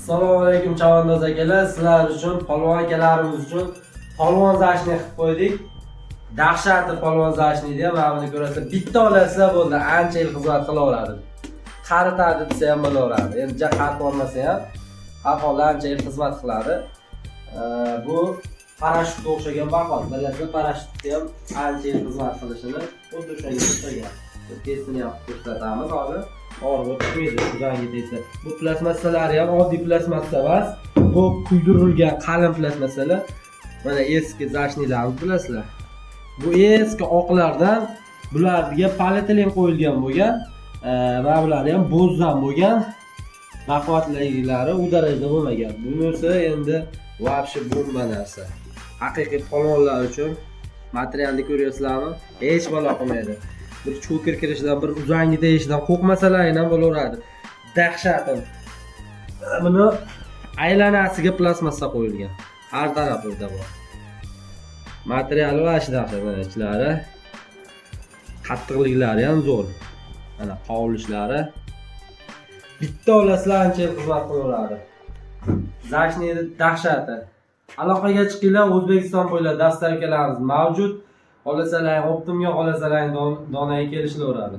Assalomu alaykum chavandoz akalar. Sizlar uchun, polvon akalarimiz uchun polvon zashni qilib qo'ydik. Dahshatli polvon zashni edi. Mana buni ko'rasizlar. Bitta olasa bo'ldi, ancha yil xizmat qilaveradi. Qaritadi desa ham bo'laveradi. Endi ja qaritib olmasa ham har holda ancha yil xizmat qiladi. Bu parashyutga o'xshagan baqol. Bilasizlar, parashyutga ham ancha yil xizmat qilishini xuddi o'shanga o'xshagan. Testini ham ko'rsatamiz hozir. Org'u chiqmaydi shunga desa. Bu plastmassalari ham oddiy plastmassa emas. Bu kuydirilgan qalin plastmassalar. Mana eski zashnilarni bilasizlar. Bu eski oqlardan bularga polietilen qo'yilgan bo'lgan va bular ham bo'zdan bo'lgan. Baquvvatliklari u darajada bo'lmagan. Bunisi endi вообще bomba narsa. Haqiqiy polvonlar uchun materialni ko'ryapsizlarmi? Hech balo qilmaydi. Bir cho'kir kirishidan, bir uzangi deyishidan qo'rqmasalaring ham bo'laveradi. Dahshatim. Buni aylanasiga plastmassa qo'yilgan. Har tarafida bor. Materiali va dahshat mana ichlari. Qattiqliklari ham zo'r. Mana qovlishlari. Bitta olasizlar ancha xizmat qilaveradi. Zashni dahshati. Aloqaga chiqinglar, O'zbekiston bo'ylab dasturkalarimiz mavjud. Xohlasalar, optimga xohlasalar donaga kelishilaveradi.